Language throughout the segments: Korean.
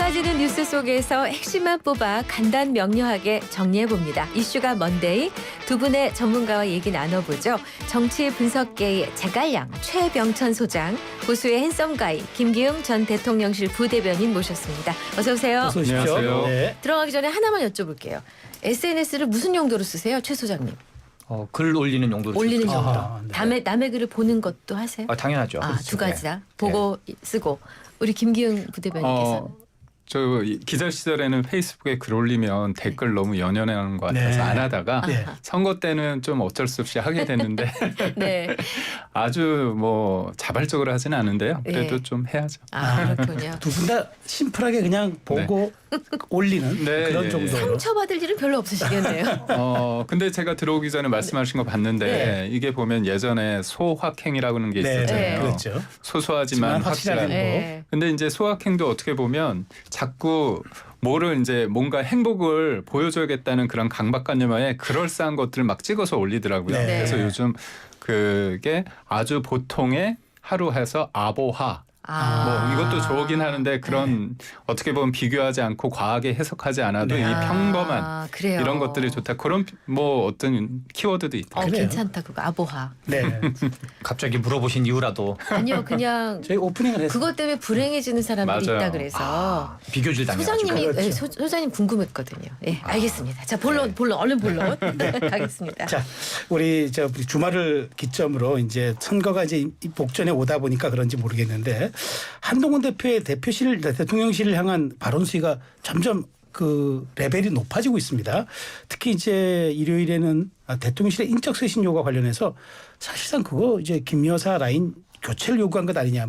쏟아지는 뉴스 속에서 핵심만 뽑아 간단 명료하게 정리해봅니다. 이슈가 먼데이 두 분의 전문가와 얘기 나눠보죠. 정치 분석계의 제갈량 최병천 소장, 보수의 핸섬가이 김기웅 전 대통령실 부대변인 모셨습니다. 어서 오세요. 어서 오십시오. 안녕하세요. 네. 들어가기 전에 하나만 여쭤볼게요. SNS를 무슨 용도로 쓰세요, 최 소장님? 글 올리는 용도로 올리는 쓰죠. 용도. 아하, 네. 남의 글을 보는 것도 하세요? 당연하죠. 두 가지 다 보고 쓰고. 우리 김기웅 부대변인께서는. 저 기자 시절에는 페이스북에 글 올리면 댓글 너무 연연하는 것 같아서 네. 안 하다가 네. 선거 때는 좀 어쩔 수 없이 하게 됐는데 네. 아주 뭐 자발적으로 하지는 않은데요. 그래도 네. 좀 해야죠. 그렇군요. 두 분 다 심플하게 그냥 보고 올리는 네, 그런 예. 정도로. 상처받을 일은 별로 없으시겠네요. 근데 제가 들어오기 전에 말씀하신 거 봤는데 네. 이게 보면 예전에 소확행이라는 게 네, 있었잖아요. 그렇죠. 소소하지만 확실한 확실한. 행복. 네. 근데 이제 소확행도 어떻게 보면 자꾸 뭐를 이제 뭔가 행복을 보여줘야겠다는 그런 강박관념에 그럴싸한 것들을 막 찍어서 올리더라고요. 네. 그래서 요즘 그게 아주 보통의 하루 해서 아보하. 뭐 이것도 좋긴 하는데 그런 어떻게 보면 비교하지 않고 과하게 해석하지 않아도 네. 이 평범한 그래요. 이런 것들이 좋다. 그런 뭐 어떤 키워드도 있다. 그래요. 괜찮다 그거 아보하. 네. 갑자기 물어보신 이유라도 아니요 그냥 저희 오프닝을 했어요. 그것 때문에 불행해지는 사람들이 맞아요. 있다 그래서 비교질 당해가지고. 소장님이 그렇죠. 네, 소장님 궁금했거든요. 네, 알겠습니다. 자 본론 얼른 본론 가겠습니다. 자, 우리 주말을 기점으로 이제 선거가 이제 복전에 오다 보니까 그런지 모르겠는데 한동훈 대표의 대통령실을 향한 발언 수위가 점점 그 레벨이 높아지고 있습니다. 특히 이제 일요일에는 대통령실의 인적 쇄신 요구와 관련해서 사실상 그거 이제 김 여사 라인 교체를 요구한 것 아니냐.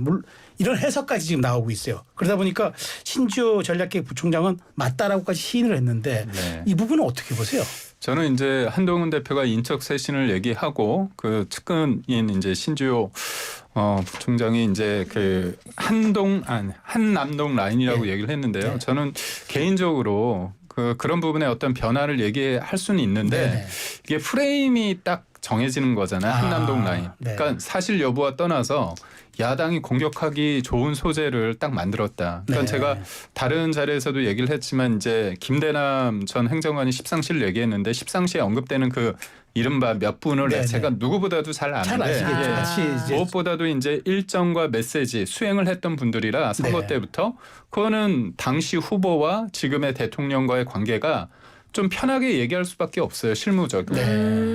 이런 해석까지 지금 나오고 있어요. 그러다 보니까 신주호 전략기획 부총장은 맞다라고까지 시인을 했는데 네. 이 부분은 어떻게 보세요? 저는 이제 한동훈 대표가 인적 쇄신을 얘기하고 그 측근인 이제 신주호 부총장이 이제 그 한남동 라인이라고 네. 얘기를 했는데요. 네. 저는 개인적으로 그런 부분에 어떤 변화를 얘기할 수는 있는데 네네. 이게 프레임이 딱 정해지는 거잖아요. 한남동 라인. 네. 그러니까 사실 여부와 떠나서 야당이 공격하기 좋은 소재를 딱 만들었다. 그러니까 네. 제가 다른 자리에서도 얘기를 했지만 이제 김대남 전 행정관이 십상시를 얘기했는데 십상시에 언급되는 그 이른바 몇 분을 네네. 제가 누구보다도 잘 잘 아는데 아시겠죠. 예. 같이 이제 무엇보다도 이제 일정과 메시지 수행을 했던 분들이라 선거 네. 때부터 그거는 당시 후보와 지금의 대통령과의 관계가 좀 편하게 얘기할 수밖에 없어요. 실무적으로. 네.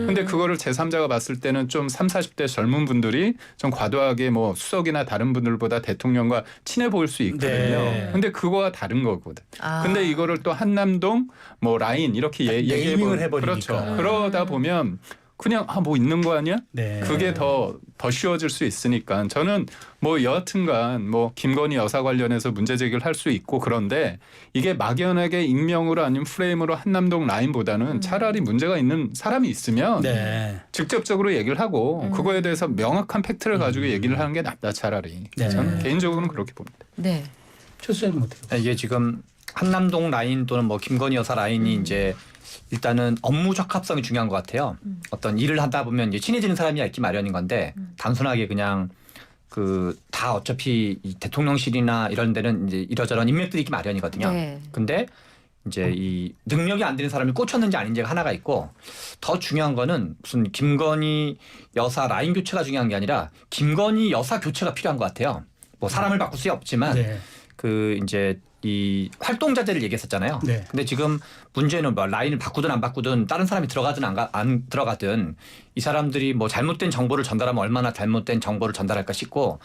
근데 그거를 제3자가 봤을 때는 좀 30, 40대 젊은 분들이 좀 과도하게 뭐 수석이나 다른 분들보다 대통령과 친해 보일 수 있거든요. 네. 근데 그거와 다른 거거든. 근데 이거를 또 한남동 뭐 라인 이렇게 네이밍을 얘기해 해버리니까. 그렇죠. 그러다 보면 그냥 뭐 있는 거 아니야? 네. 그게 더 쉬워질 수 있으니까 저는 뭐 여하튼간 뭐 김건희 여사 관련해서 문제 제기를 할 수 있고 그런데 이게 막연하게 익명으로 아니면 프레임으로 한남동 라인보다는 차라리 문제가 있는 사람이 있으면 네. 직접적으로 얘기를 하고 그거에 대해서 명확한 팩트를 가지고 얘기를 하는 게 낫다 차라리. 네. 저는 개인적으로는 그렇게 봅니다. 네. 최 수장님 어때요? 이게 지금 한남동 라인 또는 뭐 김건희 여사 라인이 이제 일단은 업무 적합성이 중요한 것 같아요. 어떤 일을 하다 보면 이제 친해지는 사람이 있기 마련인 건데 단순하게 그냥 그 다 어차피 이 대통령실이나 이런 데는 이제 이러저런 인맥들이 있기 마련이거든요. 네. 근데 이제 이 능력이 안 되는 사람이 꽂혔는지 아닌지가 하나가 있고 더 중요한 거는 무슨 김건희 여사 라인 교체가 중요한 게 아니라 김건희 여사 교체가 필요한 것 같아요. 뭐 사람을 바꿀 수 없지만 네. 그 이제 이 활동자들을 얘기했었잖아요. 네. 근데 지금 문제는 뭐 라인을 바꾸든 안 바꾸든 다른 사람이 들어가든 안 들어가든 이 사람들이 뭐 잘못된 정보를 전달하면 얼마나 잘못된 정보를 전달할까 싶고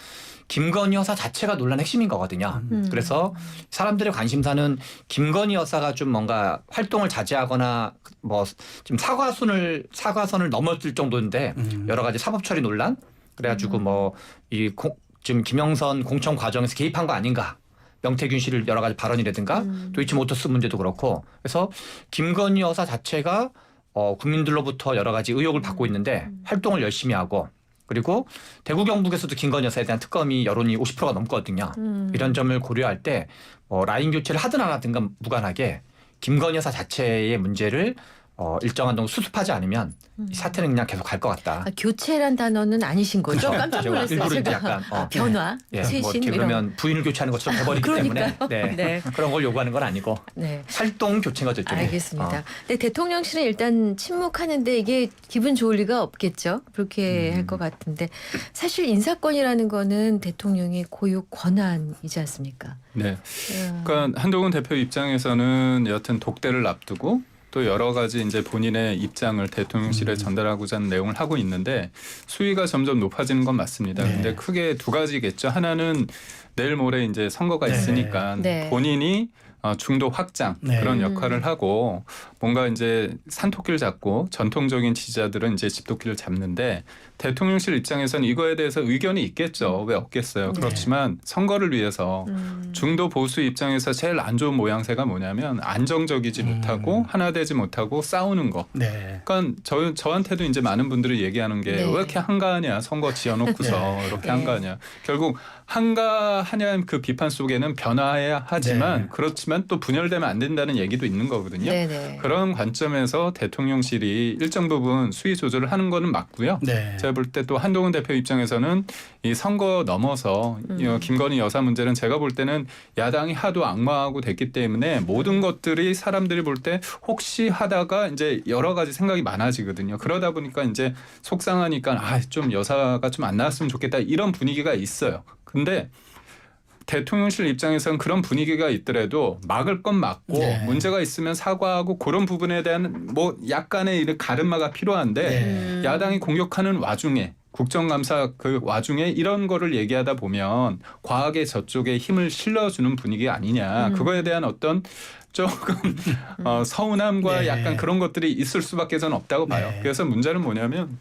김건희 여사 자체가 논란의 핵심인 거거든요. 그래서 사람들의 관심사는 김건희 여사가 좀 뭔가 활동을 자제하거나 뭐 지금 사과선을 넘어질 정도인데 여러 가지 사법 처리 논란 그래가지고 뭐 이 지금 김영선 공천 과정에서 개입한 거 아닌가. 명태균 씨를 여러 가지 발언이라든가 도이치모터스 문제도 그렇고 그래서 김건희 여사 자체가 국민들로부터 여러 가지 의혹을 받고 있는데 활동을 열심히 하고 그리고 대구 경북에서도 김건희 여사에 대한 특검이 여론이 50%가 넘거든요. 이런 점을 고려할 때 라인 교체를 하든 안 하든가 무관하게 김건희 여사 자체의 문제를 일정한 정도 수습하지 않으면 이 사태는 그냥 계속 갈 것 같다. 교체란 단어는 아니신 거죠? 그렇죠. 깜짝 제가 놀랐어요. 일부러 이제 제가. 약간 변화, 예, 쇄신 뭐 어떻게 이런. 그러면 부인을 교체하는 것처럼 해버리기 때문에 그러니까요. 네. 그런 걸 요구하는 건 아니고 네. 활동 교체인 거죠. 일종의. 알겠습니다. 근데 대통령실은 일단 침묵하는데 이게 기분 좋을 리가 없겠죠. 그렇게 할 것 같은데 사실 인사권이라는 거는 대통령의 고유 권한이지 않습니까? 네. 그러니까 한동훈 대표 입장에서는 여하튼 독대를 앞두고 또 여러 가지 이제 본인의 입장을 대통령실에 전달하고자 하는 내용을 하고 있는데 수위가 점점 높아지는 건 맞습니다. 네. 근데 크게 두 가지겠죠. 하나는 내일 모레 이제 선거가 네. 있으니까 네. 본인이 중도 확장 네. 그런 역할을 하고 뭔가 이제 산토끼를 잡고 전통적인 지지자들은 이제 집토끼를 잡는데 대통령실 입장에서는 이거에 대해서 의견이 있겠죠. 왜 없겠어요. 네. 그렇지만 선거를 위해서 중도 보수 입장에서 제일 안 좋은 모양새가 뭐냐면 안정적이지 못하고 하나 되지 못하고 싸우는 거. 네. 그러니까 저한테도 이제 많은 분들이 얘기하는 게 왜 네. 이렇게 한가하냐 선거 지어놓고서 이렇게 네. 한가하냐. 결국 한가하냐 그 비판 속에는 변화해야 하지만 네. 그렇지만 또 분열되면 안 된다는 얘기도 있는 거거든요. 네네. 그런 관점에서 대통령실이 일정 부분 수위 조절을 하는 거는 맞고요. 네. 제가 볼 때 또 한동훈 대표 입장에서는 이 선거 넘어서 이 김건희 여사 문제는 제가 볼 때는 야당이 하도 악마하고 됐기 때문에 모든 것들이 사람들이 볼 때 혹시 하다가 이제 여러 가지 생각이 많아지거든요. 그러다 보니까 이제 속상하니까 좀 여사가 좀 안 나왔으면 좋겠다 이런 분위기가 있어요. 근데 대통령실 입장에서는 그런 분위기가 있더라도 막을 건 막고 네. 문제가 있으면 사과하고 그런 부분에 대한 뭐 약간의 이런 가름마가 필요한데 네. 야당이 공격하는 와중에 국정감사 그 와중에 이런 거를 얘기하다 보면 과하게 저쪽에 힘을 실어주는 분위기 아니냐. 그거에 대한 어떤 조금 서운함과 네. 약간 그런 것들이 있을 수밖에 저는 없다고 봐요. 네. 그래서 문제는 뭐냐면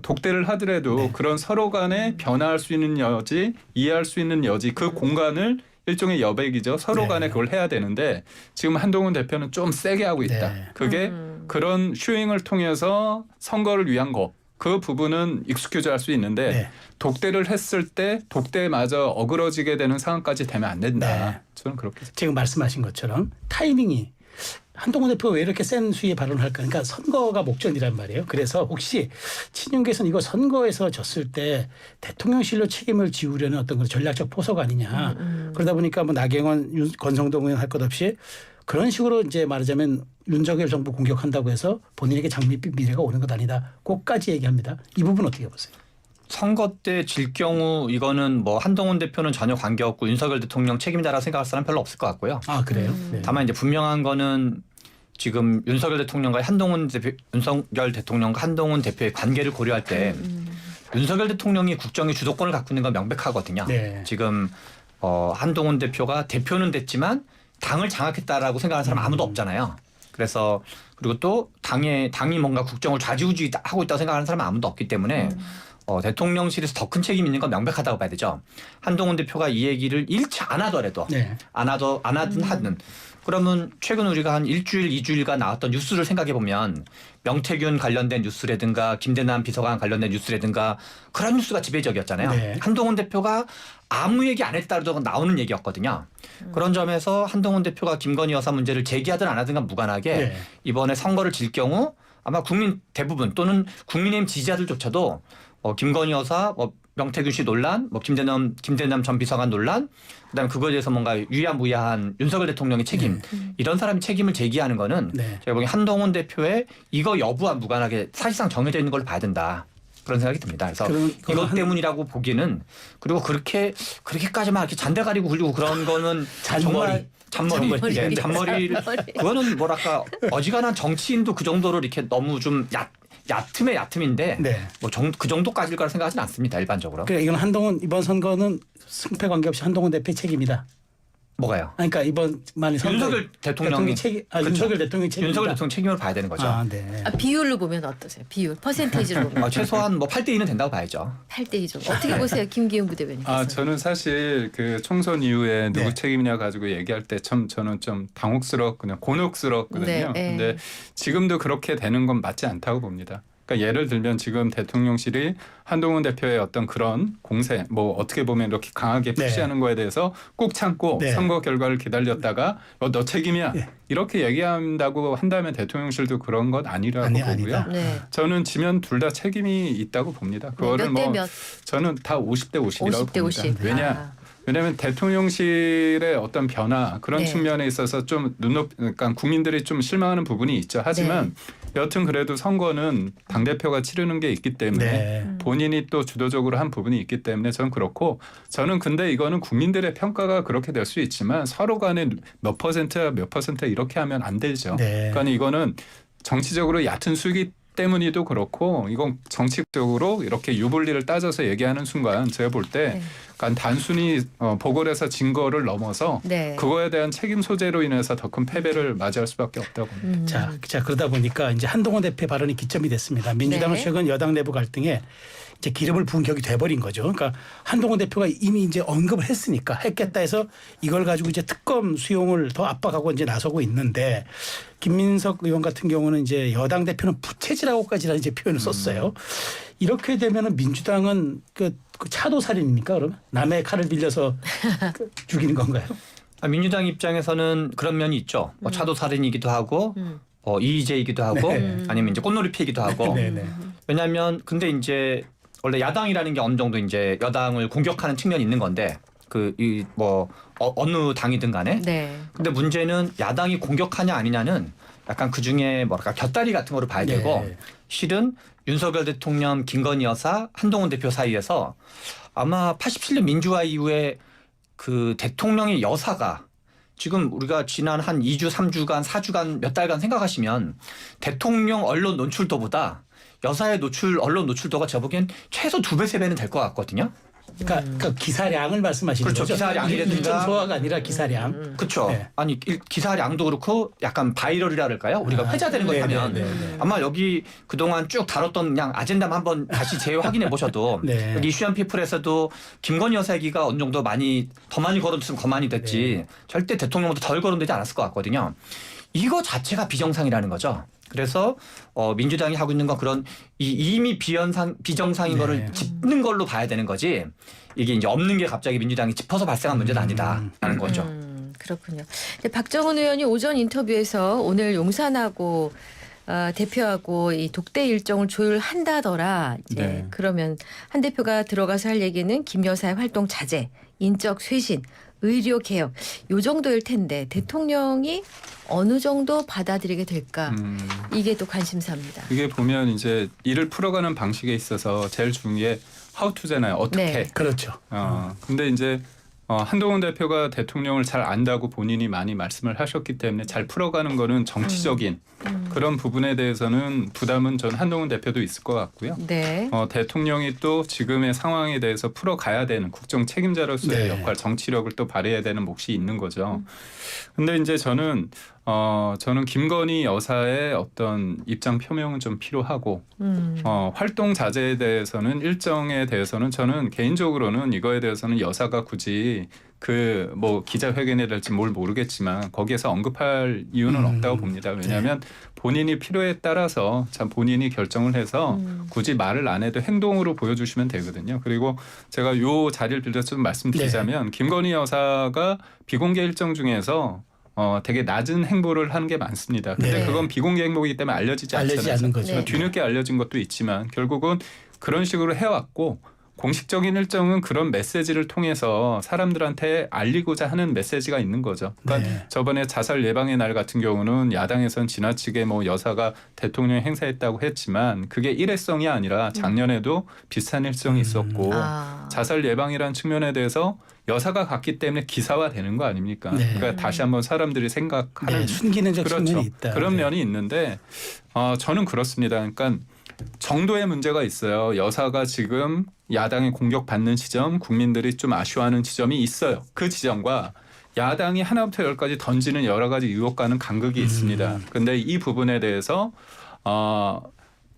독대를 하더라도 네. 그런 서로 간에 변화할 수 있는 여지, 이해할 수 있는 여지 그 공간을 일종의 여백이죠. 서로 네. 간에 그걸 해야 되는데 지금 한동훈 대표는 좀 세게 하고 있다. 네. 그게 그런 슈잉을 통해서 선거를 위한 거. 그 부분은 익숙해져 할 수 있는데 네. 독대를 했을 때 독대마저 어그러지게 되는 상황까지 되면 안 된다. 네. 저는 그렇게 생각합니다. 지금 말씀하신 것처럼 타이밍이 한동훈 대표가 왜 이렇게 센 수위의 발언을 할까? 그러니까 선거가 목전이란 말이에요. 그래서 혹시 친윤계에서는 이거 선거에서 졌을 때 대통령실로 책임을 지우려는 어떤 그런 전략적 포석 아니냐. 그러다 보니까 뭐 나경원, 권성동 의원 할 것 없이 그런 식으로 이제 말하자면 윤석열 정부 공격한다고 해서 본인에게 장밋빛 미래가 오는 것 아니다. 그것까지 얘기합니다. 이 부분 어떻게 보세요? 선거 때 질 경우 이거는 뭐 한동훈 대표는 전혀 관계없고 윤석열 대통령 책임이다라고 생각할 사람 별로 없을 것 같고요. 아 그래요? 네. 다만 이제 분명한 거는 지금 윤석열 대통령과 윤석열 대통령과 한동훈 대표의 관계를 고려할 때 윤석열 대통령이 국정의 주도권을 갖고 있는 건 명백하거든요. 네. 지금 한동훈 대표가 대표는 됐지만 당을 장악했다라고 생각하는 사람 아무도 없잖아요. 그래서 그리고 또 당이 뭔가 국정을 좌지우지하고 있다고 생각하는 사람은 아무도 없기 때문에 대통령실에서 더 큰 책임이 있는 건 명백하다고 봐야 되죠. 한동훈 대표가 이 얘기를 잃지 안 하더라도 네. 안 하든 하든 그러면 최근 우리가 한 일주일, 2주일간 나왔던 뉴스를 생각해 보면 명태균 관련된 뉴스라든가 김대남 비서관 관련된 뉴스라든가 그런 뉴스가 지배적이었잖아요. 네. 한동훈 대표가 아무 얘기 안 했다라도 나오는 얘기였거든요. 그런 점에서 한동훈 대표가 김건희 여사 문제를 제기하든 안 하든가 무관하게 네. 이번에 선거를 질 경우 아마 국민 대부분 또는 국민의힘 지지자들조차도 김건희 여사, 명태균 씨 논란, 김대남 전 비서관 논란, 그다음에 그거에 대해서 뭔가 유야무야한 윤석열 대통령의 책임 이런 사람이 책임을 제기하는 거는 네. 제가 보기엔 한동훈 대표의 이거 여부와 무관하게 사실상 정해져 있는 걸로 봐야 된다. 그런 생각이 듭니다. 그래서 이것 때문이라고 보기는 그리고 그렇게까지만 이렇게 잔대가리고 굴리고 그런 거는 정말 잔머리. 예, 잔머리를 그거는 뭐랄까 어지간한 정치인도 그 정도로 이렇게 너무 좀 얕음인데 네. 뭐 그 정도까지일 거라 생각하지는 않습니다. 일반적으로. 그러니까 이건 한동훈 이번 선거는 승패 관계없이 한동훈 대표의 책임이다. 뭐가요? 그러니까 이번 만에 윤석열 대통령이 책임, 그렇죠. 윤석열 대통령이 책임이다. 윤석열 대통령 책임을 봐야 되는 거죠. 아, 네. 비율로 보면 어떠세요? 비율, 퍼센테이지로 보면. 최소한 뭐 8대 2는 된다고 봐야죠. 8대 2죠. 어떻게 보세요? 김기용 부대변인께서. 저는 사실 그 총선 이후에 누구 네. 책임이냐 가지고 얘기할 때 저는 좀 당혹스럽거든요. 곤혹스럽거든요. 네, 네. 근데 지금도 그렇게 되는 건 맞지 않다고 봅니다. 그러니까 예를 들면 지금 대통령실이 한동훈 대표의 어떤 그런 공세, 뭐 어떻게 보면 이렇게 강하게 네. 푸시하는 거에 대해서 꾹 참고 네. 선거 결과를 기다렸다가 너 책임이야 네. 이렇게 얘기한다고 한다면 대통령실도 그런 것 아니라고 보고요. 아니다. 네. 저는 지면 둘 다 책임이 있다고 봅니다. 그거를 몇 대 뭐 몇? 저는 다 50대 50이라고 50대 봅니다. 50. 왜냐하면 대통령실의 어떤 변화 그런 네. 측면에 있어서 좀 그러니까 국민들이 좀 실망하는 부분이 있죠. 하지만 여튼 그래도 선거는 당대표가 치르는 게 있기 때문에 네. 본인이 또 주도적으로 한 부분이 있기 때문에 저는 그렇고 저는 근데 이거는 국민들의 평가가 그렇게 될 수 있지만 서로 간에 몇 퍼센트야 몇 퍼센트 이렇게 하면 안 되죠. 네. 그러니까 이거는 정치적으로 얕은 수익이 때문이도 그렇고 이건 정치적으로 이렇게 유불리를 따져서 얘기하는 순간 제가 볼 때 네. 그러니까 단순히 보궐에서 진 거를 넘어서 네. 그거에 대한 책임 소재로 인해서 더 큰 패배를 맞이할 수밖에 없다고 봅니다. 자 그러다 보니까 이제 한동훈 대표 발언이 기점이 됐습니다. 민주당은 네. 최근 여당 내부 갈등에 이제 기름을 부은 격이 돼버린 거죠. 그러니까 한동훈 대표가 이미 이제 언급을 했겠다 해서 이걸 가지고 이제 특검 수용을 더 압박하고 이제 나서고 있는데 김민석 의원 같은 경우는 이제 여당 대표는 부채질하고까지라는 이제 표현을 썼어요. 이렇게 되면은 민주당은 그 차도살인입니까? 그러면 남의 칼을 빌려서 죽이는 건가요? 민주당 입장에서는 그런 면이 있죠. 뭐 차도살인이기도 하고 이의제이기도 하고 아니면 이제 꽃놀이 피이기도 하고. 네, 네. 왜냐하면 근데 이제 원래 야당이라는 게 어느 정도 이제 여당을 공격하는 측면이 있는 건데 어느 당이든 간에. 네. 근데 문제는 야당이 공격하냐 아니냐는 약간 그 중에 뭐랄까 곁다리 같은 거로 봐야 되고 네. 실은 윤석열 대통령, 김건희 여사, 한동훈 대표 사이에서 아마 87년 민주화 이후에 그 대통령의 여사가 지금 우리가 지난 한 2주, 3주간, 4주간 몇 달간 생각하시면 대통령 언론 노출도보다 여사의 언론 노출도가 제가 보기엔 최소 2배, 3배는 될 것 같거든요. 그러니까 기사량을 말씀하시는 그렇죠. 거죠. 기사량이라든가. 일정 소화가 아니라 기사량. 그렇죠. 네. 아니 기사량도 그렇고 약간 바이럴이라 그럴까요? 우리가 회자되는 걸 하면 아마 여기 그동안 쭉 다뤘던 그냥 아젠다만 한번 다시 재확인해 보셔도 네. 여기 이슈한 피플에서도 김건희 여사 얘기가 어느 정도 더 많이 거론됐으면 거만이 됐지 절대 대통령보다 덜 거론되지 않았을 것 같거든요. 이거 자체가 비정상이라는 거죠. 그래서 민주당이 하고 있는 건 그런 이미 비정상인 거를 짚는 걸로 봐야 되는 거지. 이게 이제 없는 게 갑자기 민주당이 짚어서 발생한 문제는 아니다라는 거죠. 그렇군요. 근데 박정훈 의원이 오전 인터뷰에서 오늘 용산하고 대표하고 이 독대 일정을 조율한다더라. 이제 네. 그러면 한 대표가 들어가서 할 얘기는 김 여사의 활동 자제, 인적 쇄신, 의료 개혁 요 정도일 텐데 대통령이 어느 정도 받아들이게 될까 이게 또 관심사입니다. 이게 보면 이제 일을 풀어가는 방식에 있어서 제일 중요한 게 how to잖아요. 어떻게. 네. 그렇죠. 근데 이제 한동훈 대표가 대통령을 잘 안다고 본인이 많이 말씀을 하셨기 때문에 잘 풀어가는 거는 정치적인 그런 부분에 대해서는 부담은 전 한동훈 대표도 있을 것 같고요. 네. 대통령이 또 지금의 상황에 대해서 풀어가야 되는 국정 책임자로서의 네. 역할, 정치력을 또 발휘해야 되는 몫이 있는 거죠. 근데 이제 저는 김건희 여사의 어떤 입장 표명은 좀 필요하고 활동 자제에 대해서는 일정에 대해서는 저는 개인적으로는 이거에 대해서는 여사가 굳이 그 뭐 기자회견에 될지 뭘 모르겠지만 거기에서 언급할 이유는 없다고 봅니다. 왜냐하면 본인이 필요에 따라서 참 본인이 결정을 해서 굳이 말을 안 해도 행동으로 보여주시면 되거든요. 그리고 제가 요 자리를 빌려서 좀 말씀드리자면 김건희 여사가 비공개 일정 중에서 되게 낮은 행보를 하는 게 많습니다. 근데 네. 그건 비공개 행보이기 때문에 알려지지 않잖아요. 않는 거죠. 네. 뒤늦게 알려진 것도 있지만 결국은 그런 식으로 해왔고 공식적인 일정은 그런 메시지를 통해서 사람들한테 알리고자 하는 메시지가 있는 거죠. 그러니까 네. 저번에 자살 예방의 날 같은 경우는 야당에선 지나치게 뭐 여사가 대통령 행사했다고 했지만 그게 일회성이 아니라 작년에도 비슷한 일정이 있었고 자살 예방이라는 측면에 대해서 여사가 갔기 때문에 기사화되는 거 아닙니까? 네. 그러니까 다시 한번 사람들이 생각하는 네, 순기능적 그렇죠. 측면이 있다. 그런 네. 면이 있는데 저는 그렇습니다. 그러니까 정도의 문제가 있어요. 여사가 지금 야당의 공격받는 지점, 국민들이 좀 아쉬워하는 지점이 있어요. 그 지점과 야당이 하나부터 열까지 던지는 여러 가지 유혹과는 간극이 있습니다. 그런데 이 부분에 대해서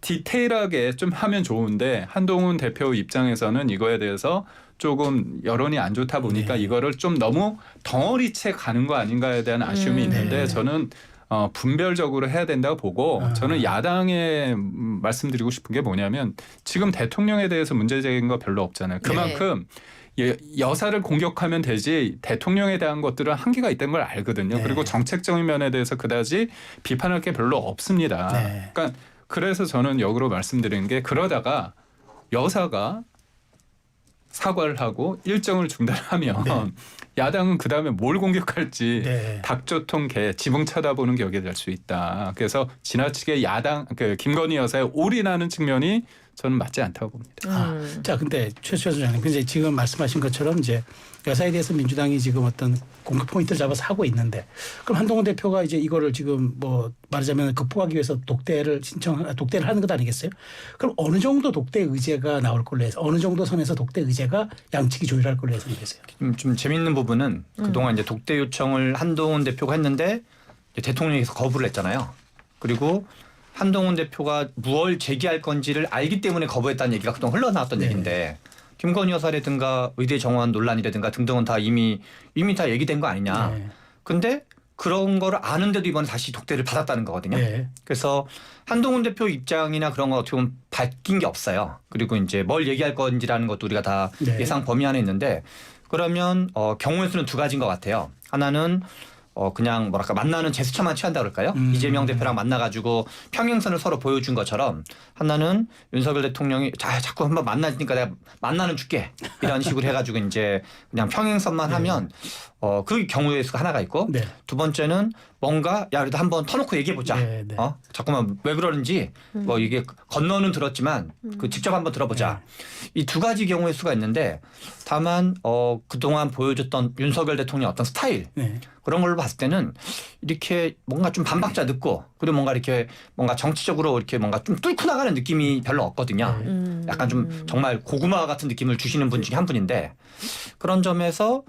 디테일하게 좀 하면 좋은데 한동훈 대표 입장에서는 이거에 대해서 조금 여론이 안 좋다 보니까 이거를 좀 너무 덩어리채 가는 거 아닌가에 대한 아쉬움이 있는데 저는 분별적으로 해야 된다고 보고 저는 야당에 말씀드리고 싶은 게 뭐냐면 지금 대통령에 대해서 문제 제기한 거 별로 없잖아요. 그만큼 여사를 공격하면 되지 대통령에 대한 것들은 한계가 있다는 걸 알거든요. 네. 그리고 정책적인 면에 대해서 그다지 비판할 게 별로 없습니다. 네. 그러니까 그래서 저는 역으로 말씀드리는 게 그러다가 여사가 사과를 하고 일정을 중단하면 네. 야당은 그다음에 뭘 공격할지 네. 닭조통 개 지붕 쳐다보는 격이 될 수 있다. 그래서 지나치게 김건희 여사에 올인하는 측면이 저는 맞지 않다고 봅니다. 자, 근데 최수현 소장님, 근데 지금 말씀하신 것처럼 이제 여사에 대해서 민주당이 지금 어떤 공격 포인트를 잡아서 하고 있는데, 그럼 한동훈 대표가 이제 이거를 지금 뭐 말하자면 극복하기 위해서 독대를 하는 것 아니겠어요? 그럼 어느 정도 독대 의제가 나올 걸로 해서 어느 정도 선에서 독대 의제가 양측이 조율할 걸로 해서 되세요? 좀 재밌는 부분은 그동안 이제 독대 요청을 한동훈 대표가 했는데 이제 대통령께서 거부를 했잖아요. 그리고 한동훈 대표가 무엇을 제기할 건지를 알기 때문에 거부했다는 얘기가 그동안 흘러나왔던 얘기인데 김건희 여사라든가 의대 정원 논란이라든가 등등은 다 이미 다 얘기된 거 아니냐. 네. 근데 그런 거를 아는데도 이번에 다시 독대를 받았다는 거거든요. 네. 그래서 한동훈 대표 입장이나 그런 거 어떻게 보면 바뀐 게 없어요. 그리고 이제 뭘 얘기할 건지라는 것도 우리가 다 네. 예상 범위 안에 있는데 그러면 경우의 수는 두 가지인 것 같아요. 하나는 그냥 뭐랄까 만나는 제스처만 취한다 그럴까요? 이재명 대표랑 만나가지고 평행선을 서로 보여준 것처럼 하나는 윤석열 대통령이 자꾸 한번 만나니까 내가 만나는 줄게 이런 식으로 해가지고 이제 그냥 평행선만 하면 그 경우의 수가 하나가 있고 네. 두 번째는 뭔가 야 그래도 한번 터놓고 얘기해보자. 네, 네. 자꾸만 왜 그러는지 뭐 이게 건너는 들었지만 그 직접 한번 들어보자. 이 두 가지 경우의 수가 있는데 다만 그동안 보여줬던 윤석열 대통령 어떤 스타일 네. 그런 걸로 봤을 때는 이렇게 뭔가 좀 반박자 늦고 그리고 뭔가 이렇게 뭔가 정치적으로 이렇게 뭔가 좀 뚫고 나가는 느낌이 별로 없거든요. 약간 좀 정말 고구마 같은 느낌을 주시는 분 중에 한 분인데 그런 점에서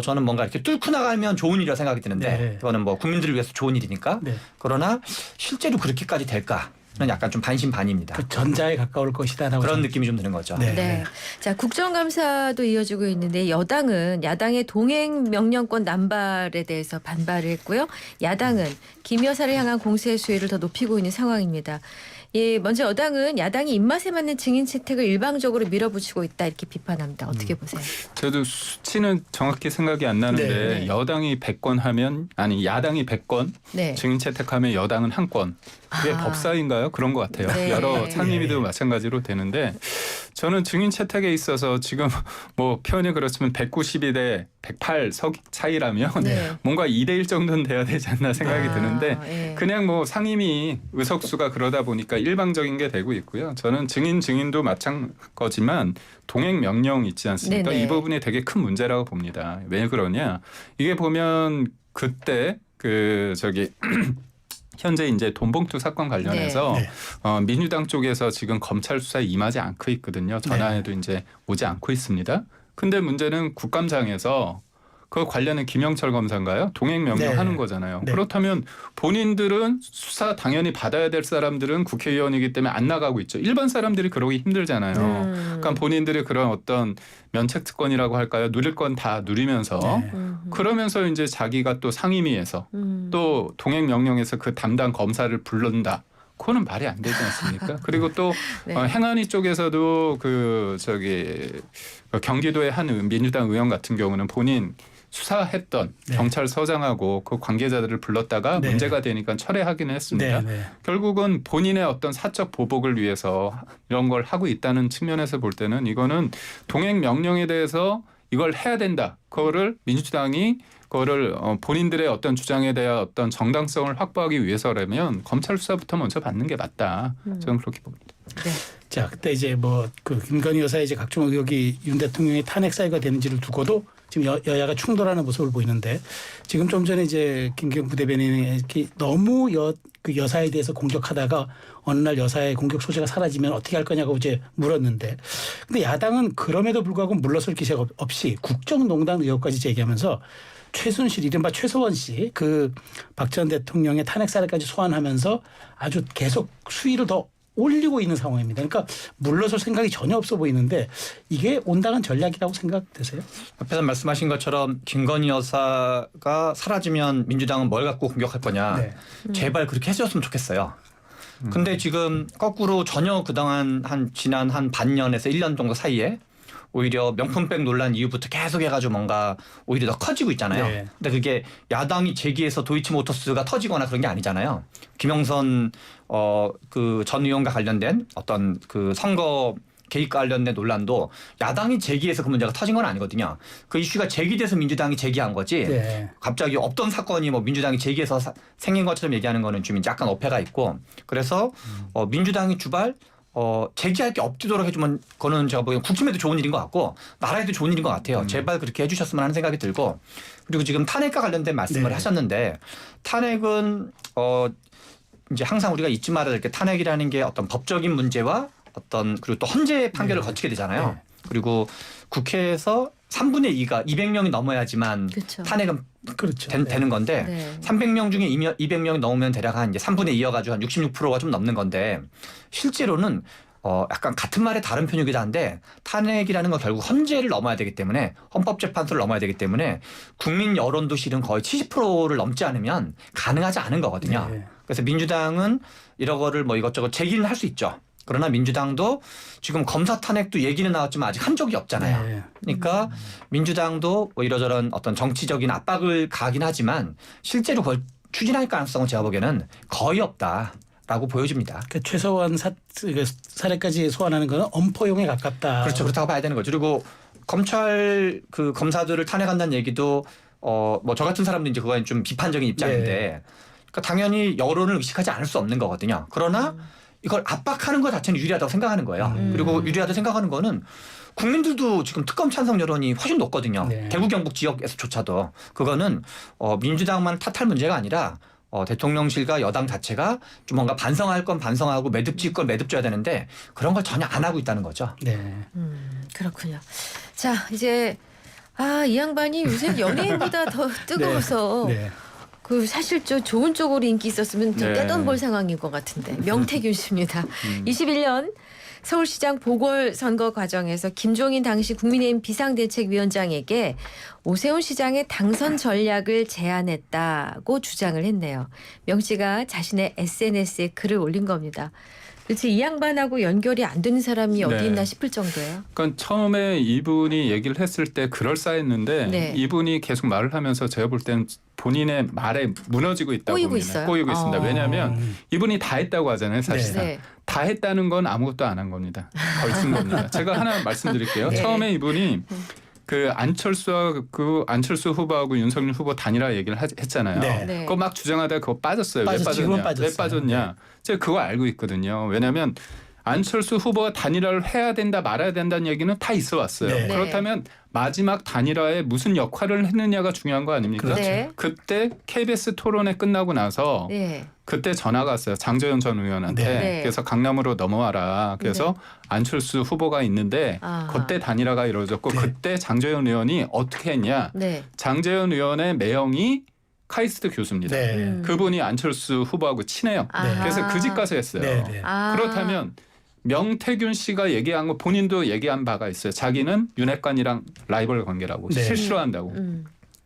저는 뭔가 이렇게 뚫고 나가면 좋은 일이라 생각이 드는데 네. 그거는 뭐 국민들을 위해서 좋은 일이니까 네. 그러나 실제로 그렇게까지 될까는 약간 좀 반신반의입니다. 그 전자에 가까울 것이다라고 그런 저는 느낌이 좀 드는 거죠. 네. 네. 자, 국정감사도 이어지고 있는데 여당은 야당의 동행 명령권 남발에 대해서 반발을 했고요. 야당은 김 여사를 향한 공세 수위를 더 높이고 있는 상황입니다. 예, 먼저 여당은 야당이 입맛에 맞는 증인 채택을 일방적으로 밀어붙이고 있다 이렇게 비판합니다. 어떻게 보세요? 저도 수치는 정확히 생각이 안 나는데 네. 야당이 100건 네. 증인 채택하면 여당은 한 건. 그게 아. 법사인가요? 그런 것 같아요. 네. 여러 상임위도 마찬가지로 되는데 저는 증인 채택에 있어서 지금 뭐 표현이 그렇지만 192대 108석 차이라면 네. 뭔가 2대1 정도는 돼야 되지 않나 생각이 드는데 예. 그냥 뭐 상임위 의석수가 그러다 보니까 일방적인 게 되고 있고요. 저는 증인도 마찬가지지만 동행 명령 있지 않습니까? 네네. 이 부분이 되게 큰 문제라고 봅니다. 왜 그러냐? 이게 보면 그때 현재 이제 돈봉투 사건 관련해서 네. 민주당 쪽에서 지금 검찰 수사에 임하지 않고 있거든요. 전화에도 이제 오지 않고 있습니다. 근데 문제는 국감장에서 그 관련해 김영철 검사인가요? 동행 명령하는 네. 거잖아요. 네. 그렇다면 본인들은 수사 당연히 받아야 될 사람들은 국회의원이기 때문에 안 나가고 있죠. 일반 사람들이 그러기 힘들잖아요. 그러니까 본인들의 그런 어떤 면책특권이라고 할까요? 누릴 건 다 누리면서 네. 그러면서 이제 자기가 또 상임위에서 또 동행 명령에서 그 담당 검사를 부른다. 그거는 말이 안 되지 않습니까? 그리고 또 네. 행안위 쪽에서도 경기도의 한 민주당 의원 같은 경우는 본인 수사했던 네. 경찰서장하고 그 관계자들을 불렀다가 네. 문제가 되니까 철회하기는 했습니다. 네. 네. 결국은 본인의 어떤 사적 보복을 위해서 이런 걸 하고 있다는 측면에서 볼 때는 이거는 동행 명령에 대해서 이걸 해야 된다. 그거를 민주당이 그거를 본인들의 어떤 주장에 대한 어떤 정당성을 확보하기 위해서라면 검찰 수사부터 먼저 받는 게 맞다. 저는 그렇게 봅니다. 네. 자, 그때 이제 뭐 그 김건희 여사의 이제 각종 의혹이 윤 대통령의 탄핵 사유가 되는지를 두고도 지금 여야가 충돌하는 모습을 보이는데 지금 좀 전에 이제 김기현 부대변인이 이렇게 너무 그 여사에 대해서 공격하다가 어느 날 여사의 공격 소재가 사라지면 어떻게 할 거냐고 이제 물었는데 근데 야당은 그럼에도 불구하고 물러설 기세가 없이 국정농단 의혹까지 제기하면서 최순실 이른바 최서원 씨 그 박 전 대통령의 탄핵 사례까지 소환하면서 아주 계속 수위를 더 올리고 있는 상황입니다. 그러니까 물러설 생각이 전혀 없어 보이는데 이게 온당한 전략이라고 생각되세요? 앞에서 말씀하신 것처럼 김건희 여사가 사라지면 민주당은 뭘 갖고 공격할 거냐. 네. 제발 그렇게 해줬으면 좋겠어요. 근데 지금 거꾸로 전혀 그동안 지난 한 반년에서 1년 정도 사이에 오히려 명품백 논란 이후부터 계속 해가지고 뭔가 오히려 더 커지고 있잖아요. 네. 근데 그게 야당이 제기해서 도이치모터스가 터지거나 그런 게 아니잖아요. 김영선 그 전 의원과 관련된 어떤 그 선거 개입과 관련된 논란도 야당이 제기해서 그 문제가 터진 건 아니거든요. 그 이슈가 제기돼서 민주당이 제기한 거지. 네. 갑자기 없던 사건이 뭐 민주당이 제기해서 생긴 것처럼 얘기하는 거는 좀 약간 어폐가 있고 그래서 민주당이 주발 제기할 게 없도록 해주면 그거는 제가 보기엔 국힘에도 좋은 일인 것 같고 나라에도 좋은 일인 것 같아요. 제발 그렇게 해주셨으면 하는 생각이 들고 그리고 지금 탄핵과 관련된 말씀을 네. 하셨는데 탄핵은 이제 항상 우리가 잊지 말아야 될 게 탄핵이라는 게 어떤 법적인 문제와 어떤 그리고 또 헌재 판결을 네. 거치게 되잖아요. 네. 그리고 국회에서 3분의 2가 200명이 넘어야지만 그렇죠. 탄핵은 그렇죠. 되는 건데 네. 300명 중에 200명이 넘으면 대략 한 이제 3분의 2여가지고 한 66%가 좀 넘는 건데 실제로는 약간 같은 말에 다른 표현이기도 한데 탄핵이라는 건 결국 헌재를 넘어야 되기 때문에 헌법재판소를 넘어야 되기 때문에 국민 여론도 실은 거의 70%를 넘지 않으면 가능하지 않은 거거든요. 네. 그래서 민주당은 이런 거를 뭐 이것저것 제기는 할 수 있죠. 그러나 민주당도 지금 검사 탄핵도 얘기는 나왔지만 아직 한 적이 없잖아요. 네. 그러니까 민주당도 뭐 이러저런 어떤 정치적인 압박을 가하긴 하지만 실제로 그걸 추진할 가능성은 제가 보기에는 거의 없다라고 보여집니다. 그러니까 최소한 사례까지 소환하는 것은 엄포용에 가깝다. 그렇죠. 그렇다고 봐야 되는 거죠. 그리고 검찰 그 검사들을 탄핵한다는 얘기도 뭐 저 같은 사람도 이제 그거는 좀 비판적인 입장인데 그러니까 당연히 여론을 의식하지 않을 수 없는 거거든요. 그러나 이걸 압박하는 것 자체는 유리하다고 생각하는 거예요. 그리고 유리하다고 생각하는 거는 국민들도 지금 특검 찬성 여론이 훨씬 높거든요. 네. 대구 경북 지역에서조차도 그거는 민주당만 탓할 문제가 아니라 대통령실과 여당 자체가 좀 뭔가 반성할 건 반성하고 매듭질 건 매듭져야 되는데 그런 걸 전혀 안 하고 있다는 거죠. 네. 그렇군요. 자, 이제 이 양반이 요새 연예인보다 더 뜨거워서 네. 그 사실 좋은 쪽으로 인기 있었으면 좀 네. 떼돈 벌 상황인 것 같은데 명태균 씨입니다. 21년 서울시장 보궐선거 과정에서 김종인 당시 국민의힘 비상대책위원장에게 오세훈 시장의 당선 전략을 제안했다고 주장을 했네요. 명 씨가 자신의 SNS에 글을 올린 겁니다. 도대체 이 양반하고 연결이 안 되는 사람이 어디 네. 있나 싶을 정도예요. 그러니까 처음에 이분이 얘기를 했을 때 그럴싸했는데 네. 이분이 계속 말을 하면서 제가 볼 때는 본인의 말에 무너지고 있다고 꼬이고 봅니다. 있어요? 꼬이고 있습니다. 왜냐하면 음. 이분이 다 했다고 하잖아요. 사실상. 네. 다 했다는 건 아무것도 안 한 겁니다. 걸친 겁니다. 제가 하나 말씀드릴게요. 네. 처음에 이분이 그 안철수 후보하고 윤석열 후보 단일화 얘기를 했잖아요. 네. 네. 그거 막 주장하다가 그거 빠졌어요. 왜 지금은 빠졌냐? 왜 빠졌어요. 빠졌냐? 제가 그거 알고 있거든요. 왜냐하면 안철수 후보가 단일화를 해야 된다 말아야 된다는 얘기는 다 있어 왔어요. 네. 그렇다면 마지막 단일화에 무슨 역할을 했느냐가 중요한 거 아닙니까? 그렇죠. 네. 그때 KBS 토론회 끝나고 나서 네. 그때 전화가 왔어요. 장저현 전 의원한테. 네. 그래서 강남으로 넘어와라. 그래서 안철수 후보가 있는데 아하. 그때 단일화가 이루어졌고 네. 그때 장저현 의원이 어떻게 했냐. 네. 장저현 의원의 매형이 카이스트 교수입니다. 네. 그분이 안철수 후보하고 친해요. 아하. 그래서 그 집 가서 했어요. 네. 네. 아. 그렇다면 명태균 씨가 얘기한 거 본인도 얘기한 바가 있어요. 자기는 윤핵관이랑 라이벌 관계라고 네. 실수로 한다고.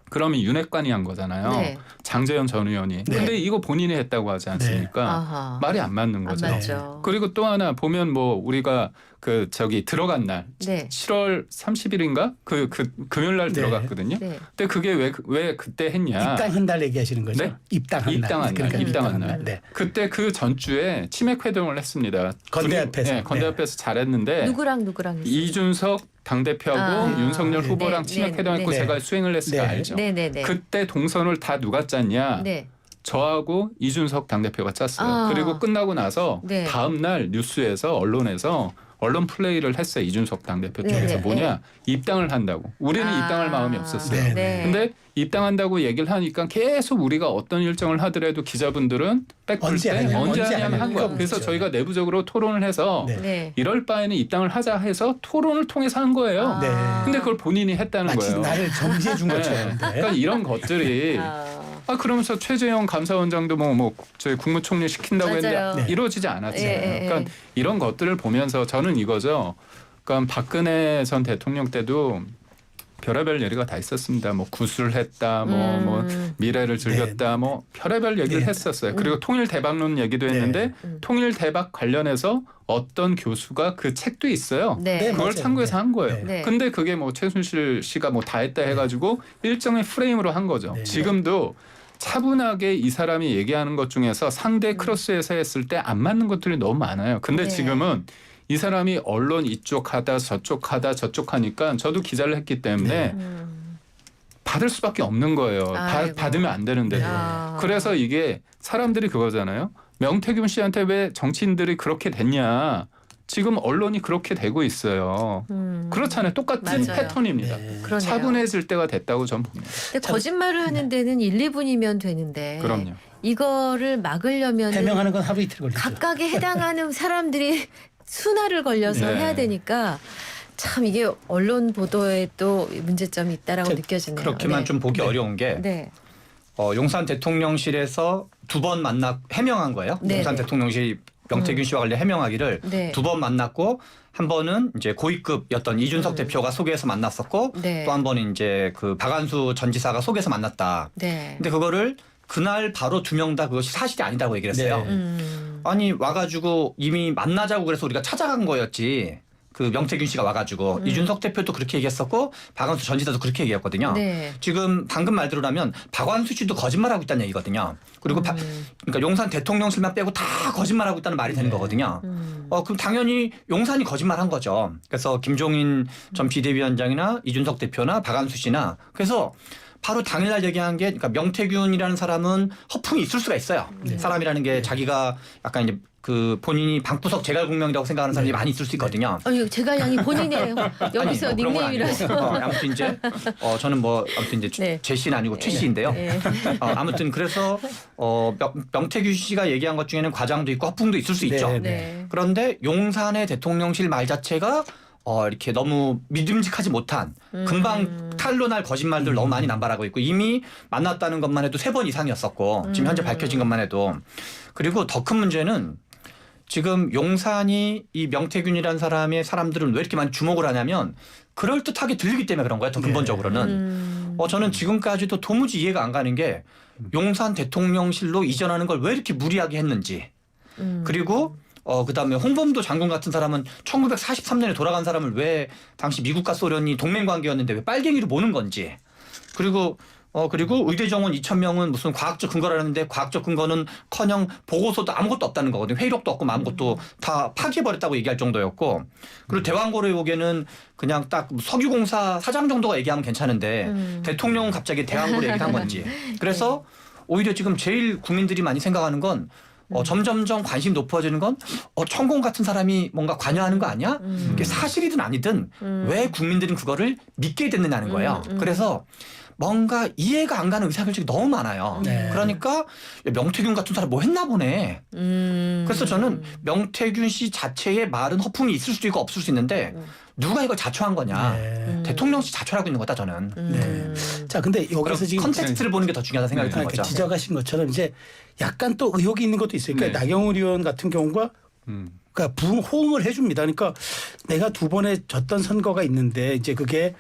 그러면 윤핵관이 한 거잖아요. 네. 장재현 전 의원이. 네. 근데 이거 본인이 했다고 하지 않습니까? 아하. 말이 안 맞는 안 거죠. 맞죠. 그리고 또 하나 보면 뭐 우리가 그 저기 들어간 날 네. 7월 30일인가 그 금요일 날 네. 들어갔거든요. 네. 근데 그게 왜 그때 했냐? 입당한 날 얘기하시는 거죠? 네? 입당한 날. 입당한 날. 그러니까 입당한 날. 네. 그때 그 전주에 치맥 회동을 했습니다. 건대 앞에서. 네, 건대 네. 앞에서 잘했는데 누구랑 했어요? 이준석 당대표하고 아. 윤석열 네. 후보랑 네, 치맥 네, 회동했고 네. 제가 수행을 했으니까 네. 알죠. 네네네. 그때 동선을 다 누가 짰냐? 네. 저하고 이준석 당대표가 짰어요. 아. 그리고 끝나고 나서 네. 다음 날 뉴스에서 언론에서 언론 플레이를 했어요. 이준석 당대표 네, 쪽에서 네, 뭐냐? 입당을 한다고. 우리는 아. 입당할 마음이 없었어요. 네, 네. 근데 입당한다고 얘기를 하니까 계속 우리가 어떤 일정을 하더라도 기자분들은 백볼 언제 때 하냐, 언제 언제 하냐면 한 하냐. 거야. 그래서 그렇죠. 저희가 내부적으로 토론을 해서 네. 네. 이럴 바에는 입당을 하자 해서 토론을 통해서 한 거예요. 네. 근데 그걸 본인이 했다는 마치 거예요. 나를 정지해 준 네. 것처럼. 네. 그러니까 이런 것들이 아. 그러면서 최재형 감사원장도 저희 국무총리 시킨다고 맞아요. 했는데 네. 이루어지지 않았잖아요. 예, 예, 그러니까 이런 것들을 보면서 저는 이거죠. 그러니까 박근혜 전 대통령 때도 별의별 얘기가 다 있었습니다. 구술을 했다, 미래를 즐겼다, 별의별 얘기를 네. 했었어요. 그리고 통일 대박론 얘기도 했는데 네. 통일 대박 관련해서 어떤 교수가 그 책도 있어요. 네. 네. 그걸 맞아요. 참고해서 한 거예요. 네. 근데 그게 최순실 씨가 다 했다 해가지고 일정의 프레임으로 한 거죠. 네. 지금도 차분하게 이 사람이 얘기하는 것 중에서 상대 크로스에서 했을 때 안 맞는 것들이 너무 많아요. 근데 네. 지금은 이 사람이 언론 이쪽 하다 저쪽 하니까 저도 기자를 했기 때문에 받을 수밖에 없는 거예요. 아이고. 받으면 안 되는데. 아. 그래서 이게 사람들이 그거잖아요. 명태균 씨한테 왜 정치인들이 그렇게 됐냐. 지금 언론이 그렇게 되고 있어요. 그렇잖아요. 똑같은 맞아요. 패턴입니다. 네. 그러네요. 차분해질 때가 됐다고 저는 봅니다. 근데 거짓말을 하는 데는 1, 2분이면 되는데 그럼요. 이거를 막으려면 해명하는 건 하루 이틀 걸리죠. 각각에 해당하는 사람들이 수날을 걸려서 네. 해야 되니까 참 이게 언론 보도에 또 문제점이 있다라고 저- 느껴지네요. 그렇게만 네. 좀 보기 네. 어려운 게 네. 용산 대통령실에서 2번 해명한 거예요. 네, 용산 네. 대통령실 명태균 씨와 관련 해명하기를 네. 2번 만났고 한 번은 이제 고위급이었던 이준석 대표가 소개해서 만났었고 네. 또 한 번은 이제 그 박한수 전 지사가 소개해서 만났다. 네. 근데 그거를 그날 바로 2명 다 그것이 사실이 아니다고 얘기를 했어요. 네. 아니 와가지고 이미 만나자고 그래서 우리가 찾아간 거였지. 그 명태균 씨가 와가지고 이준석 대표도 그렇게 얘기했었고 박한수 전 지사도 그렇게 얘기했거든요. 네. 지금 방금 말대로라면 박완수 씨도 거짓말하고 있다는 얘기거든요. 그리고 그러니까 용산 대통령실만 빼고 다 거짓말하고 있다는 말이 되는 거거든요. 그럼 당연히 용산이 거짓말한 거죠. 그래서 김종인 전 비대위원장이나 이준석 대표나 박완수 씨나 그래서 바로 당일날 얘기한 게 그러니까 명태균이라는 사람은 허풍이 있을 수가 있어요. 사람이라는 게 자기가 약간 이제 그 본인이 방구석 제갈공명이라고 생각하는 사람이 많이 있을 수 있거든요. 아니 제갈량이 본인의 여기서 아니, 뭐 그런 건 닉네임이라서. 아니고. 아무튼 이제 저는 아무튼 이제 네. 제 씨는 아니고 최 씨인데요. 네. 아무튼 그래서 명태균 씨가 얘기한 것 중에는 과장도 있고 허풍도 있을 수 있죠. 네. 네. 그런데 용산의 대통령실 말 자체가 이렇게 너무 믿음직하지 못한 금방 탄로날 거짓말들 너무 많이 남발하고 있고 이미 만났다는 것만 해도 3번 이상이었었고 지금 현재 밝혀진 것만 해도 그리고 더 큰 문제는 지금 용산이 이 명태균이라는 사람들은 왜 이렇게 많이 주목을 하냐면 그럴듯하게 들리기 때문에 그런 거예요. 더 근본적으로는. 저는 지금까지도 도무지 이해가 안 가는 게 용산 대통령실로 이전하는 걸 왜 이렇게 무리하게 했는지. 그리고 그다음에 홍범도 장군 같은 사람은 1943년에 돌아간 사람을 왜 당시 미국과 소련이 동맹 관계였는데 왜 빨갱이로 모는 건지. 그리고 의대 정원 2,000명은 무슨 과학적 근거라는데 과학적 근거는커녕 보고서도 아무것도 없다는 거거든요. 회의록도 없고 아무것도 다 파기해버렸다고 얘기할 정도였고 그리고 대왕고래 요게는 그냥 딱 석유공사 사장 정도가 얘기하면 괜찮은데 대통령은 갑자기 대왕고래 얘기를 한 건지. 그래서 오히려 지금 제일 국민들이 많이 생각하는 건 점점점 관심이 높아지는 건 천공 같은 사람이 뭔가 관여하는 거 아니야? 이게 사실이든 아니든 왜 국민들은 그거를 믿게 됐느냐는 거예요. 그래서 뭔가 이해가 안 가는 의사결정이 너무 많아요. 네. 그러니까 명태균 같은 사람 뭐 했나 보네. 그래서 저는 명태균 씨 자체의 말은 허풍이 있을 수도 있고 없을 수 있는데 누가 이걸 자초한 거냐. 네. 대통령실 자초하고 있는 거다 저는. 네. 자, 근데 여기서 지금 컨텍스트를 보는 게 더 중요하다 생각이 드는 거죠. 지적하신 것처럼 이제 약간 또 의혹이 있는 것도 있어요. 그러니까 네. 나경원 의원 같은 경우가 그러니까 부응호응을 해줍니다. 그러니까 내가 2번에 졌던 선거가 있는데 이제 그게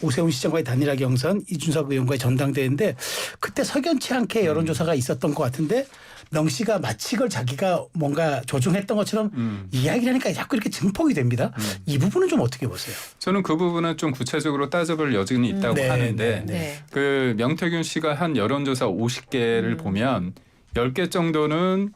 오세훈 시장과의 단일화 경선, 이준석 의원과의 전당대회인데 그때 석연치 않게 여론조사가 있었던 것 같은데 명 씨가 마치 그걸 자기가 뭔가 조종했던 것처럼 이야기를 하니까 자꾸 이렇게 증폭이 됩니다. 이 부분은 좀 어떻게 보세요? 저는 그 부분은 좀 구체적으로 따져볼 여지는 있다고 네, 하는데 네. 그 명태균 씨가 한 여론조사 50개를 보면 10개 정도는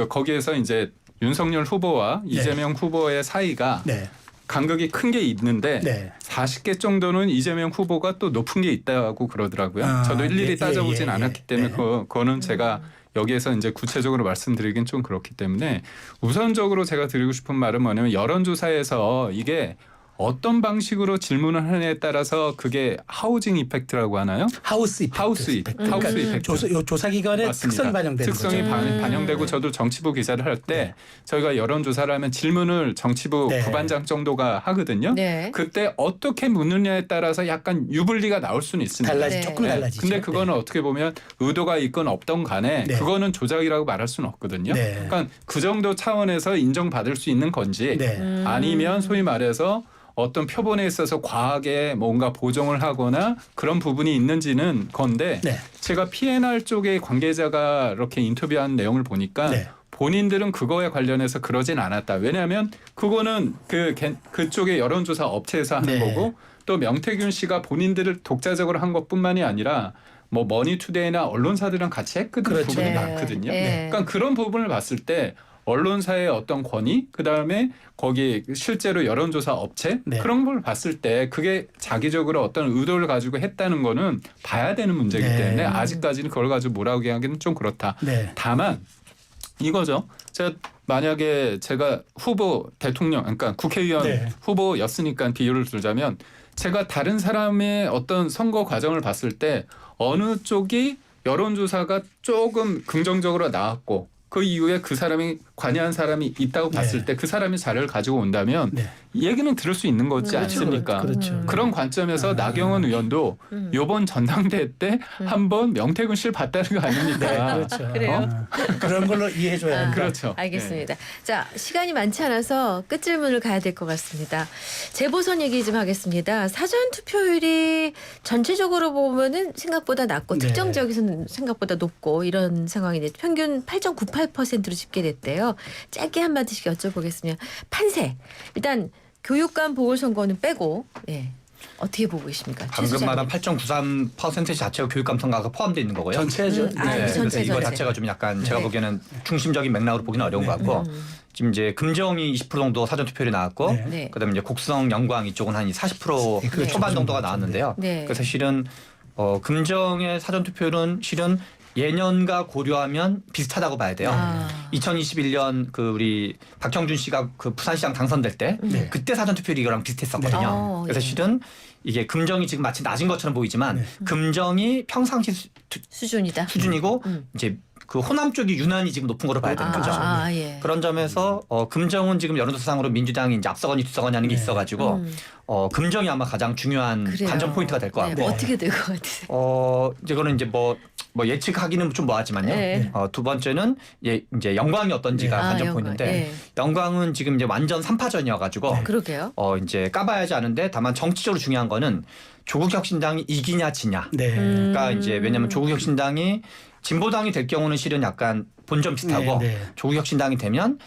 거기에서 이제 윤석열 후보와 이재명 후보의 사이가 네. 간극이 큰 게 있는데 네. 40개 정도는 이재명 후보가 또 높은 게 있다고 그러더라고요. 아, 저도 일일이 예, 따져보진 예, 예, 않았기 때문에 네. 그거는 제가 여기에서 이제 구체적으로 말씀드리긴 좀 그렇기 때문에 우선적으로 제가 드리고 싶은 말은 뭐냐면 여론조사에서 이게 어떤 방식으로 질문을 하느냐에 따라서 그게 하우징 이펙트라고 하나요? 하우스 이펙트. 하우스 이펙트. 하우스 이펙트. 요 조사 기관의 맞습니다. 특성이 반영되는 특성이 거죠. 반영되고 저도 정치부 기사를 할 때 네. 저희가 여론조사를 하면 질문을 정치부 네. 부반장 정도가 하거든요. 네. 그때 어떻게 묻느냐에 따라서 약간 유불리가 나올 수는 있습니다. 네. 조금 달라지죠. 근데 그거는 네. 어떻게 보면 의도가 있건 없던 간에 네. 그거는 조작이라고 말할 수는 없거든요. 네. 그러니까 그 정도 차원에서 인정받을 수 있는 건지 네. 아니면 소위 말해서 어떤 표본에 있어서 과하게 뭔가 보정을 하거나 그런 부분이 있는지는 건데 네. 제가 PNR 쪽의 관계자가 이렇게 인터뷰한 내용을 보니까 네. 본인들은 그거에 관련해서 그러진 않았다. 왜냐하면 그거는 그쪽의 여론조사 업체에서 하는 네. 거고 또 명태균 씨가 본인들을 독자적으로 한 것뿐만이 아니라 뭐 머니투데이나 언론사들이랑 같이 했거든 그렇죠. 부분이 네. 많거든요. 네. 그러니까 그런 부분을 봤을 때 언론사의 어떤 권위, 그다음에 거기 실제로 여론조사 업체 네. 그런 걸 봤을 때 그게 자기적으로 어떤 의도를 가지고 했다는 거는 봐야 되는 문제이기 네. 때문에 아직까지는 그걸 가지고 뭐라고 하기는 좀 그렇다. 네. 다만 이거죠. 만약에 제가 후보 대통령, 그러니까 국회의원 네. 후보였으니까 비유를 들자면 제가 다른 사람의 어떤 선거 과정을 봤을 때 어느 쪽이 여론조사가 조금 긍정적으로 나왔고 그 이후에 그 사람이 관여한 사람이 있다고 봤을 네. 때 그 사람이 자료를 가지고 온다면 네. 얘기는 들을 수 있는 거지 그렇죠. 않습니까? 그렇죠. 그런 관점에서 아. 나경원 의원도 이번 전당대회 때 한번 명태균 씨를 봤다는 거 아닙니까? 네, 그렇죠. 그래요? 그런 걸로 이해해줘야 한다. 그렇죠. 알겠습니다. 자, 시간이 많지 않아서 끝 질문을 가야 될 것 같습니다. 재보선 얘기 좀 하겠습니다. 사전 투표율이 전체적으로 보면은 생각보다 낮고 네. 특정 지역에서는 생각보다 높고 이런 상황인데 평균 8.98%로 집계됐대요. 짧게 한 마디씩 여쭤보겠습니다. 판세. 일단 교육감 보궐선거는 빼고 어떻게 보고 계십니까? 방금 말한 8.93% 자체가 교육감 선거가 포함되어 있는 거고요. 전체죠. 아, 네, 전체, 이거 전체. 자체가 좀 약간 네. 제가 보기에는 중심적인 맥락으로 보기는 어려운 것 같고 지금 이제 금정이 20% 정도 사전 투표율이 나왔고 네. 네. 그다음에 이제 곡성, 영광 이쪽은 한 40% 네, 그렇죠. 초반 정도가 네. 나왔는데요. 네. 그래서 실은 금정의 사전 투표율은 실은 예년과 고려하면 비슷하다고 봐야 돼요. 아. 2021년 그 우리 박형준 씨가 그 부산시장 당선될 때 네. 그때 사전 투표율이 이거랑 비슷했었거든요. 네. 그래서 예. 실은 이게 금정이 지금 마치 낮은 것처럼 보이지만 네. 금정이 평상시 수준이다. 수준이고 이제 그 호남 쪽이 유난히 지금 높은 거로 봐야 되는 거죠. 예. 그런 점에서 금정은 지금 여론조사상으로 민주당이 이제 앞서거니 뒤서거니 하는 게 네. 있어가지고 금정이 아마 가장 중요한 그래요. 관전 포인트가 될 것 네, 같고 어떻게 될 것 같으세요? 이제 그거는 이제 뭐 예측하기는 좀 뭐하지만요. 네. 두 번째는 이제 영광이 어떤지가 네. 관전 영광. 포인트인데 네. 영광은 지금 이제 완전 3파전이어가지고 그러게요. 이제 까봐야지 않은데 다만 정치적으로 중요한 거는 조국혁신당이 이기냐 지냐. 네. 그러니까 이제 왜냐하면 조국혁신당이 진보당이 될 경우는 실은 약간 본점 비슷하고 네, 네. 조국혁신당이 되면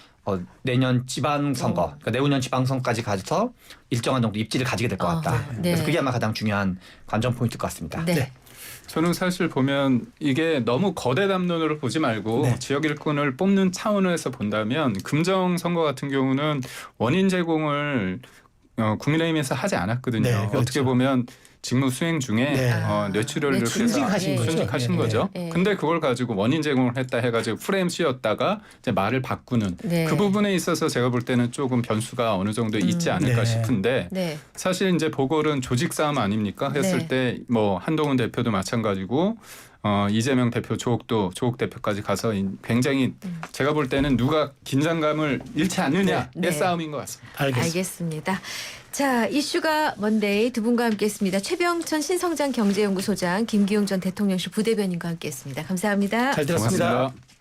내년 지방선거, 그러니까 내후년 지방선거까지 가서 일정한 정도 입지를 가지게 될 것 같다. 네. 그래서 그게 아마 가장 중요한 관전 포인트일 것 같습니다. 네. 저는 사실 보면 이게 너무 거대 담론으로 보지 말고 네. 지역 일꾼을 뽑는 차원에서 본다면 금정 선거 같은 경우는 원인 제공을 국민의힘에서 하지 않았거든요. 네, 그렇죠. 어떻게 보면 직무 수행 중에 네. 뇌출혈을 뇌출혈. 순직하신 거죠. 순직하신 네. 거죠. 네. 근데 그걸 가지고 원인 제공을 했다 해가지고 프레임 씌웠다가 이제 말을 바꾸는 네. 그 부분에 있어서 제가 볼 때는 조금 변수가 어느 정도 있지 않을까 네. 싶은데 네. 사실 이제 보궐은 조직 싸움 아닙니까? 했을 네. 때 뭐 한동훈 대표도 마찬가지고 이재명 대표 조국 대표까지 가서 굉장히 제가 볼 때는 누가 긴장감을 잃지 않느냐의 네. 싸움인 것 같습니다. 알겠습니다. 자, 이슈가 먼데이 두 분과 함께했습니다. 최병천 신성장 경제연구소장, 김기용 전 대통령실 부대변인과 함께했습니다. 감사합니다. 잘 들었습니다. 고맙습니다.